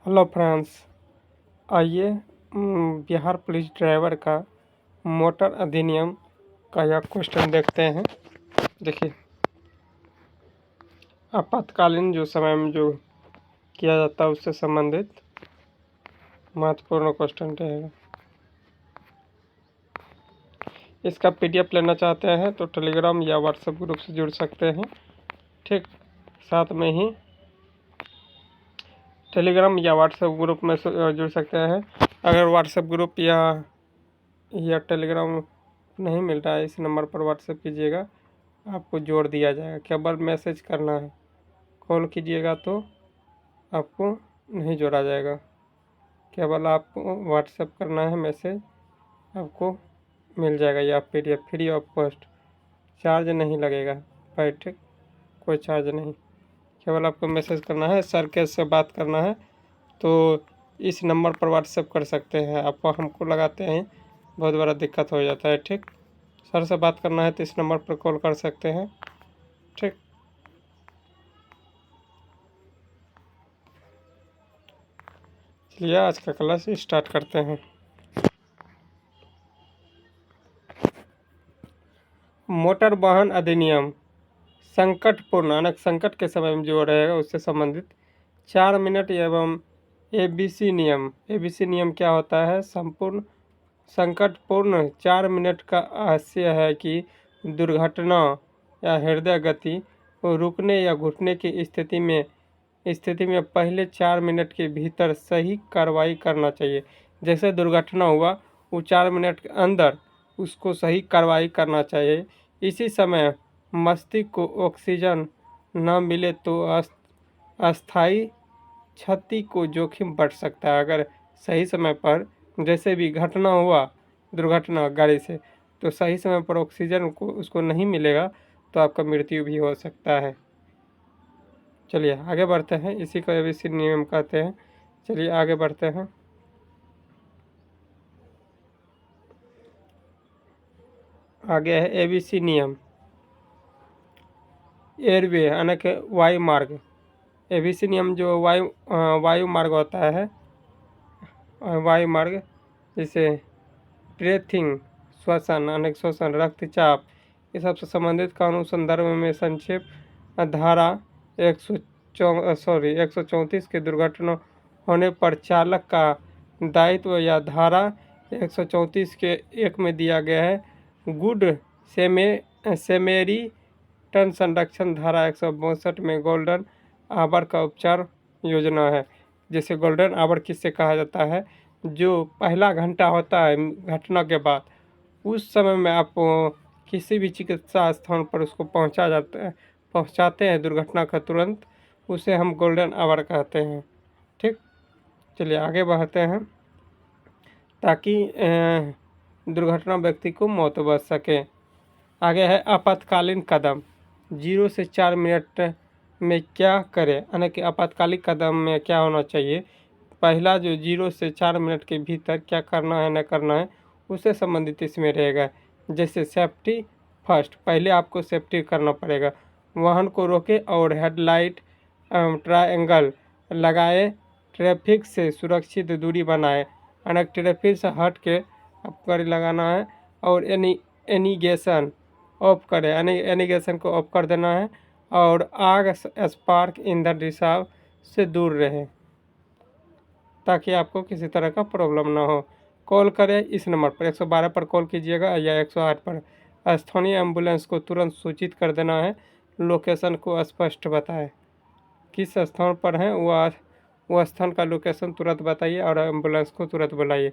Hello friends, आइए Bihar police driver का motor अधिनियम का यह क्वेश्चन देखते हैं। देखिए, आपातकालीन जो समय में जो किया जाता है उससे संबंधित महत्वपूर्ण क्वेश्चन रहेगा। इसका पीडीएफ लेना चाहते हैं तो टेलीग्राम या व्हाट्सएप ग्रुप से जुड़ सकते हैं। ठीक, साथ में ही टेलीग्राम या व्हाट्सएप ग्रुप में जुड़ सकते हैं। अगर व्हाट्सएप ग्रुप या टेलीग्राम नहीं मिल रहा है, इस नंबर पर व्हाट्सएप कीजिएगा, आपको जोड़ दिया जाएगा। केवल मैसेज करना है, कॉल कीजिएगा तो आपको नहीं जोड़ा जाएगा। केवल आपको व्हाट्सएप करना है, मैसेज आपको मिल जाएगा। या PDF free of cost, charge नहीं लगेगा। ठीक, कोई चार्ज नहीं, केवल आपको मैसेज करना है। सर कैसे बात करना है तो इस नंबर पर व्हाट्सएप कर सकते हैं। आपको हमको लगाते हैं बहुत बड़ा दिक्कत हो जाता है। ठीक, सर से बात करना है तो इस नंबर पर कॉल कर सकते हैं। ठीक, चलिए आज का क्लास स्टार्ट करते हैं। मोटर वाहन अधिनियम संकटपूर्ण संकट के समय में जो रहेगा उससे संबंधित 4 मिनट एवं एबीसी नियम। एबीसी नियम क्या होता है? संपूर्ण संकटपूर्ण 4 मिनट का आशय है कि दुर्घटना या हृदय गति को रुकने या घुटने की स्थिति में पहले 4 मिनट के भीतर सही कार्रवाई करना चाहिए। जैसे दुर्घटना हुआ, वो 4 मिनट के अंदर उसको सही कार्रवाई करना चाहिए। इसी समय मस्तिष्क को ऑक्सीजन न मिले तो अस्थायी क्षति को जोखिम बढ़ सकता है। अगर सही समय पर जैसे भी घटना हुआ, दुर्घटना गाड़ी से, तो सही समय पर ऑक्सीजन को उसको नहीं मिलेगा तो आपका मृत्यु भी हो सकता है। चलिए आगे बढ़ते हैं, इसी को एबीसी नियम कहते हैं। चलिए आगे बढ़ते हैं। आगे है एबीसी नियम एयरवे यानी कि वायु मार्ग। एबीसी नियम जो वायु मार्ग होता है, वायु मार्ग, जैसे ब्रीथिंग, श्वसन, अनेक श्वसन, रक्तचाप, ये सबसे संबंधित कानून संदर्भ में संक्षेप धारा 134 के दुर्घटना होने पर चालक का दायित्व या धारा 134 के 1 में दिया गया है। गुड सेमेरिटन संरक्षण धारा 162 में गोल्डन आवर का उपचार योजना है। जैसे गोल्डन आवर किससे कहा जाता है? जो पहला घंटा होता है घटना के बाद, उस समय में आप किसी भी चिकित्सा स्थान पर उसको पहुंचाते हैं दुर्घटना का तुरंत, उसे हम गोल्डन आवर कहते हैं। ठीक, चलिए आगे बढ़ते हैं ताकि दुर्घटना व्यक्ति को मौत बच सके। आगे है आपातकालीन कदम। 0 से 4 मिनट में क्या करें, यानी कि आपातकालिक कदम में क्या होना चाहिए। पहला जो 0 से 4 मिनट के भीतर क्या करना है न करना है उससे संबंधित इसमें रहेगा। जैसे सेफ्टी फर्स्ट, पहले आपको सेफ्टी करना पड़ेगा। वाहन को रोके और हेडलाइट ट्रायंगल लगाए, ट्रैफिक से सुरक्षित दूरी बनाए, यानी ट्रैफिक से हट के आपको गाड़ी लगाना है। और एनिगेशन ऑफ करें, यानी एनिगेशन को ऑफ कर देना है। और आग स्पार्क ईंधन रिसाव से दूर रहे ताकि आपको किसी तरह का प्रॉब्लम ना हो। कॉल करें इस नंबर पर, 112 पर कॉल कीजिएगा या 108 पर। स्थानीय एम्बुलेंस को तुरंत सूचित कर देना है। लोकेशन को स्पष्ट बताएं, किस स्थान पर हैं वो स्थान का लोकेशन तुरंत बताइए और एम्बुलेंस को तुरंत बुलाइए।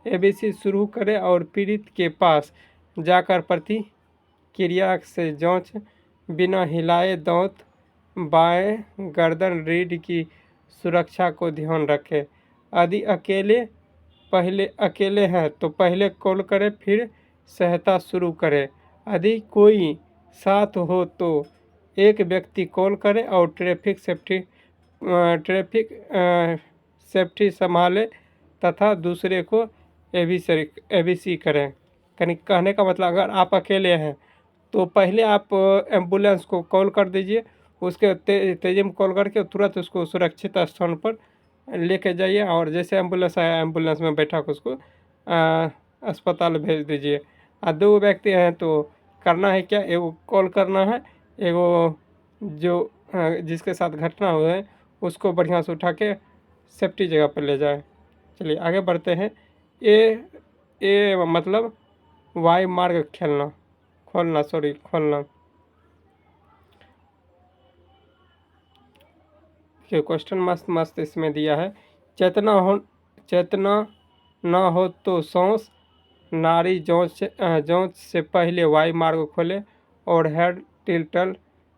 एबीसी शुरू करें और पीड़ित के पास जाकर प्रतिक्रिया से जांच, बिना हिलाए दांत, बाएं गर्दन रीढ़ की सुरक्षा को ध्यान रखें। यदि पहले अकेले हैं तो पहले कॉल करें, फिर सहायता शुरू करें। यदि कोई साथ हो तो एक व्यक्ति कॉल करें और ट्रैफिक सेफ्टी संभाले तथा दूसरे को एबीसी करें। कहने का मतलब, अगर आप अकेले हैं तो पहले आप एम्बुलेंस को कॉल कर दीजिए, उसके तेजी में कॉल करके तुरंत उसको सुरक्षित स्थान पर लेके जाइए, और जैसे एम्बुलेंस आया एम्बुलेंस में बैठा कर उसको अस्पताल भेज दीजिए। और 2 व्यक्ति हैं तो करना है क्या, एगो कॉल करना है, एगो जो जिसके साथ घटना हुआ है उसको बढ़िया से उठा के सेफ्टी जगह पर ले जाए। चलिए आगे बढ़ते हैं। ए मतलब वायु मार्ग खोलना। ये क्वेश्चन मस्त मस्त इसमें दिया है। चेतना न हो तो सांस नाड़ी जांच से पहले वायु मार्ग खोले, और हेड टिल्टल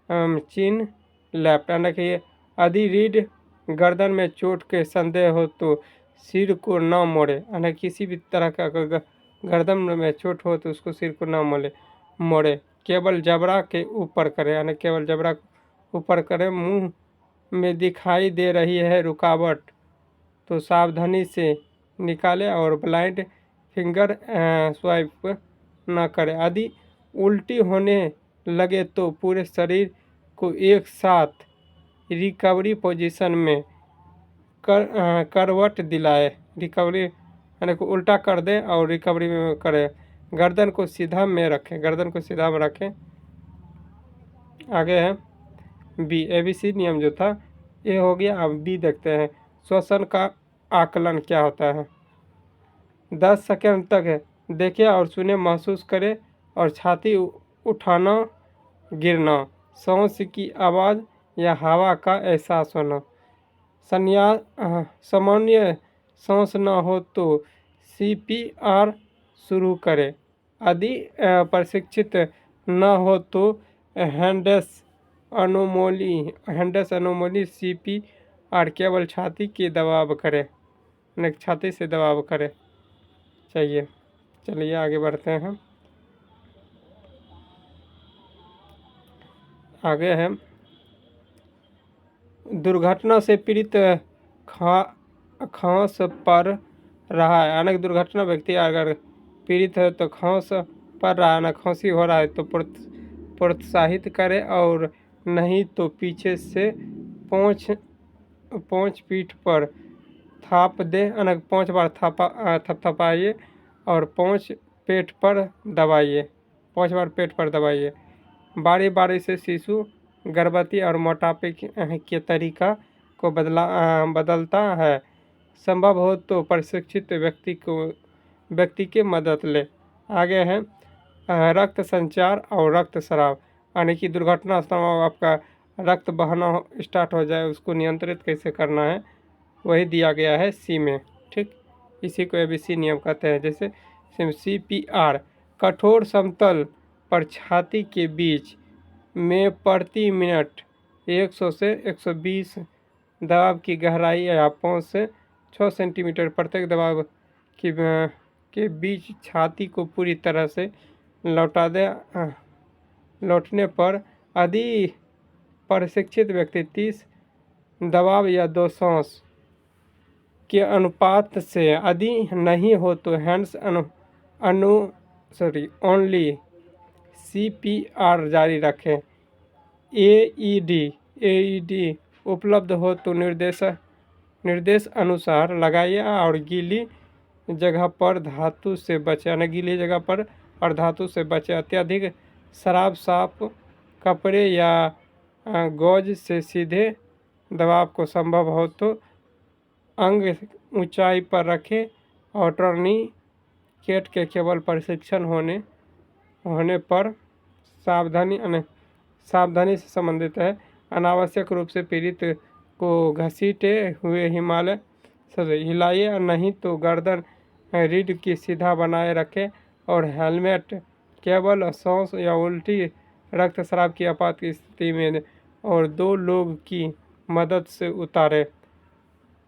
चिन लेफ्ट। यानी कि यदि रीढ़ गर्दन में चोट के संदेह हो तो सिर को न मोड़े, यानी किसी भी तरह का अगर गर्दन में चोट हो तो उसको सिर को न मोड़े। केवल जबड़ा के ऊपर करें, यानी केवल जबड़ा ऊपर करें। मुंह में दिखाई दे रही है रुकावट तो सावधानी से निकाले, और ब्लाइंड फिंगर स्वाइप न करें। यदि उल्टी होने लगे तो पूरे शरीर को एक साथ रिकवरी पोजीशन में करवट दिलाए। रिकवरी यानी को उल्टा कर दें और रिकवरी में करें। गर्दन को सीधा में रखें। आगे है बी। ABC नियम जो था ये हो गया। अब बी देखते हैं, श्वसन का आकलन क्या होता है। 10 सेकंड तक देखें और सुने, महसूस करें, और छाती उठाना गिरना, सांस की आवाज़ या हवा का एहसास होना। सामान्य सांस न हो तो CPR शुरू करें। यदि प्रशिक्षित न हो तो हैंडस अनोमली CPR केवल छाती से दबाव करें चाहिए। चलिए आगे बढ़ते हैं। आगे है दुर्घटना से पीड़ित खांस पर रहा है। यानी दुर्घटना व्यक्ति अगर पीड़ित है तो खांस पर रहा है, ना खांसी हो रहा है तो प्रोत्साहित करें, और नहीं तो पीछे से पहुँच पीठ पर थाप दे, 5 बार थपथपाइए, और 5 पेट पर दबाइए। 5 बार पेट पर दबाइए। बारी बारी से शिशु, गर्भवती और मोटापे के तरीका को बदलता है। संभव हो तो प्रशिक्षित व्यक्ति की मदद ले। आगे है रक्त संचार और रक्त स्राव, यानी कि दुर्घटना स्थल आपका रक्त बहना स्टार्ट हो जाए उसको नियंत्रित कैसे करना है, वही दिया गया है सी में। ठीक, इसी को ABC नियम कहते हैं। जैसे CPR कठोर समतल पर छाती के बीच में प्रति मिनट 100 से 120 दबाव की गहराई या 5 से 6 सेंटीमीटर प्रत्येक दबाव के बीच छाती को पूरी तरह से लौटने पर यदि प्रशिक्षित व्यक्ति 30 दबाव या 2 सांस के अनुपात से यदि नहीं हो तो हैंड्स ओनली CPR जारी रखें। AED उपलब्ध हो तो निर्देश अनुसार लगाइए, और गीली जगह पर धातु से बचे। अत्यधिक शराब साफ कपड़े या गौज से सीधे दबाव को संभव हो तो अंग ऊंचाई पर रखें, और टर्निकेट के केवल प्रशिक्षण होने पर सावधानी से संबंधित है। अनावश्यक रूप से पीड़ित को घसीटे हुए हिलाइए, नहीं तो गर्दन रीढ़ की सीधा बनाए रखें, और हेलमेट केवल सांस या उल्टी रक्तस्राव की आपात की स्थिति में और 2 लोग की मदद से उतारें।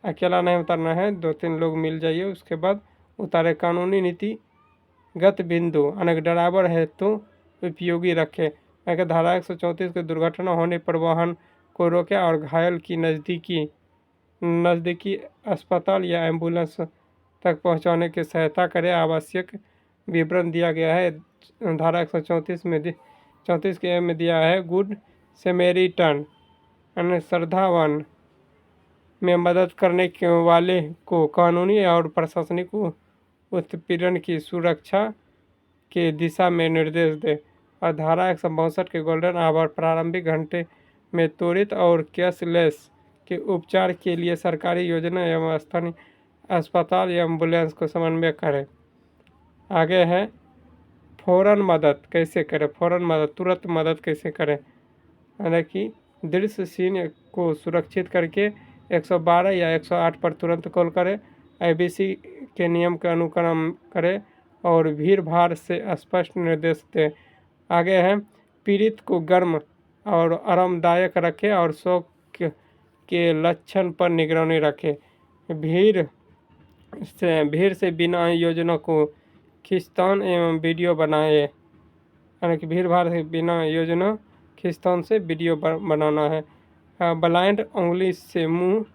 अकेला नहीं उतारना है, 2-3 लोग मिल जाइए, उसके बाद उतारे। कानूनी नीतिगत बिंदु, अनेक ड्राइवर है तो उपयोगी रखें। अगर धारा 134 की दुर्घटना होने पर वाहन को रोकें और घायल की नज़दीकी अस्पताल या एम्बुलेंस तक पहुंचाने की सहायता करें। आवश्यक विवरण दिया गया है धारा 134 में 34 के में दिया है। गुड समेरिटन श्रद्धावान में मदद करने के वाले को कानूनी और प्रशासनिक उत्पीड़न की सुरक्षा के दिशा में निर्देश दे। और धारा 162 के गोल्डन आवर प्रारंभिक घंटे में त्वरित और कैशलेस के उपचार के लिए सरकारी योजना एवं स्थानीय अस्पताल या एम्बुलेंस को समन्वय करें। आगे है फौरन मदद कैसे करें, फौरन मदद तुरंत मदद कैसे करें, यानी कि दृश्य सीन को सुरक्षित करके 112 या 108 पर तुरंत कॉल करें, ABC के नियम का अनुकरण करें और भीड़ भाड़ से स्पष्ट निर्देश दें। आगे है पीड़ित को गर्म और आरामदायक रखें और शौक के लक्षण पर निगरानी रखें। भीड़ से बिना योजना को खींचतान एवं वीडियो बनाए, यानी कि भीड़ भाड़ से बिना योजना खींचतान से वीडियो बनाना है। ब्लाइंड उंगली से मुंह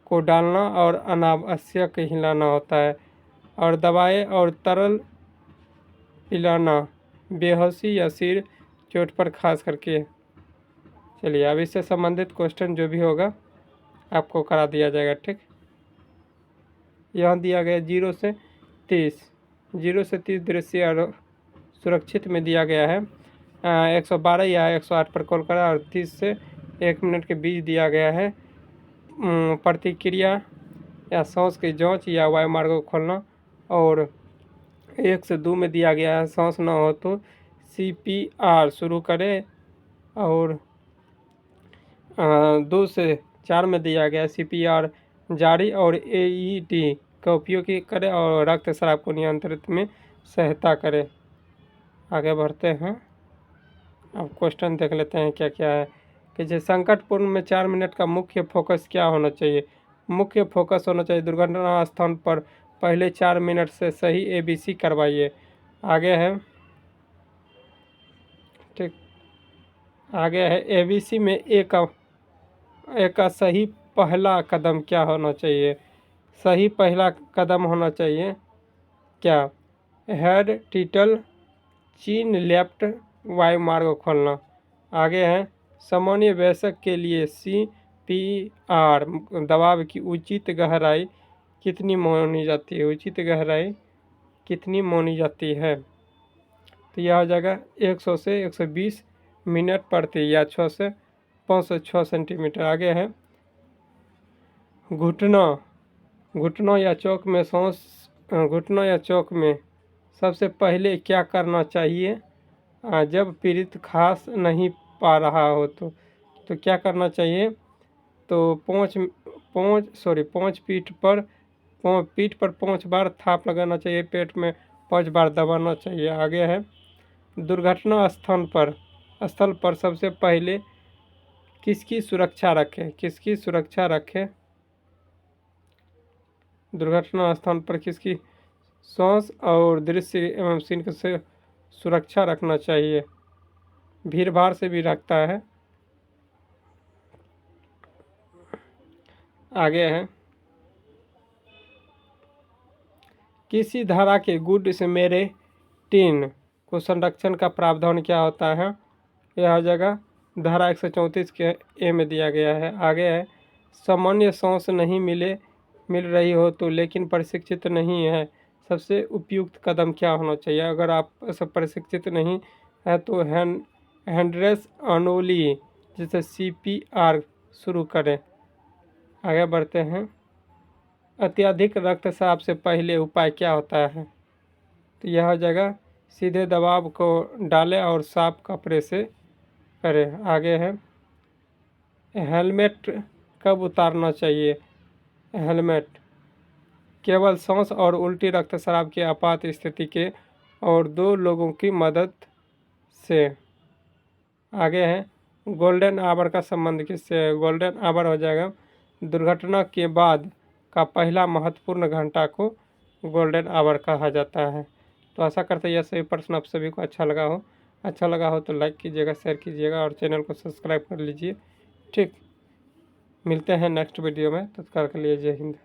को डालना और अनावश्यक हिलाना होता है। और दवाएं और तरल पिलाना बेहोशी या सिर चोट पर खास करके। चलिए अब इससे संबंधित क्वेश्चन जो भी होगा आपको करा दिया जाएगा। ठीक, यहाँ दिया गया 0 से 30 दृश्य और सुरक्षित में दिया गया है। 112 या 108 पर कॉल करा और 30 से 1 मिनट के बीच दिया गया है। प्रतिक्रिया या सांस की जांच या वायुमार्ग को खोलना। और 1 से 2 में दिया गया है सांस ना हो तो CPR शुरू करें। और 2 से 4 में दिया गया CPR जारी और AED का उपयोग करें और रक्तस्राव को नियंत्रित में सहायता करें। आगे बढ़ते हैं, अब क्वेश्चन देख लेते हैं क्या क्या है। कि जैसे संकटपूर्ण में 4 मिनट का मुख्य फोकस क्या होना चाहिए। मुख्य फोकस होना चाहिए दुर्घटना स्थान पर पहले 4 मिनट से सही ABC करवाइए। आगे है ठीक, आगे है ABC में एक का सही पहला कदम क्या होना चाहिए। सही पहला कदम होना चाहिए क्या, हेड टिटल चीन लेफ्ट वायुमार्ग खोलना। आगे है सामान्य वयस्क के लिए CPR दबाव की उचित गहराई कितनी मानी जाती है, उचित गहराई कितनी मानी जाती है। तो यह हो जाएगा 100 से 120 मिनट प्रति या 6 से 506 सेंटीमीटर। आगे है घुटना या चौक में सांस, घुटना या चौक में सबसे पहले क्या करना चाहिए जब पीड़ित खास नहीं पा रहा हो तो क्या करना चाहिए। तो पीठ पर 5 बार थाप लगाना चाहिए, पेट में 5 बार दबाना चाहिए। आगे है दुर्घटना स्थल पर सबसे पहले किसकी सुरक्षा रखें, किसकी सुरक्षा रखें। दुर्घटना स्थान पर किसकी सांस और दृश्य एवं सीन से सुरक्षा रखना चाहिए, भीड़ भाड़ से भी रखता है। आगे है किसी धारा के गुड समैरिटन को संरक्षण का प्रावधान क्या होता है। यह हो जाएगा धारा 134 के A में दिया गया है। आगे है सामान्य सांस नहीं मिल रही हो तो लेकिन प्रशिक्षित नहीं है, सबसे उपयुक्त कदम क्या होना चाहिए। अगर आप सब प्रशिक्षित नहीं है तो हैंड्रेस अनोली जैसे CPR शुरू करें। आगे बढ़ते हैं अत्यधिक रक्तस्राव से पहले उपाय क्या होता है। तो यह जगह सीधे दबाव को डालें और साफ कपड़े से करें। आगे है हेलमेट कब उतारना चाहिए। हेलमेट केवल सांस और उल्टी रक्तस्राव की आपात स्थिति के और 2 लोगों की मदद से। आगे है गोल्डन आवर का संबंध किससे है। गोल्डन आवर हो जाएगा दुर्घटना के बाद का पहला महत्वपूर्ण घंटा को गोल्डन आवर कहा जाता है। तो आशा करते हैं यह सभी प्रश्न आप सभी को अच्छा लगा हो तो लाइक कीजिएगा, शेयर कीजिएगा और चैनल को सब्सक्राइब कर लीजिए। ठीक, मिलते हैं नेक्स्ट वीडियो में, तत्काल के लिए जय हिंद।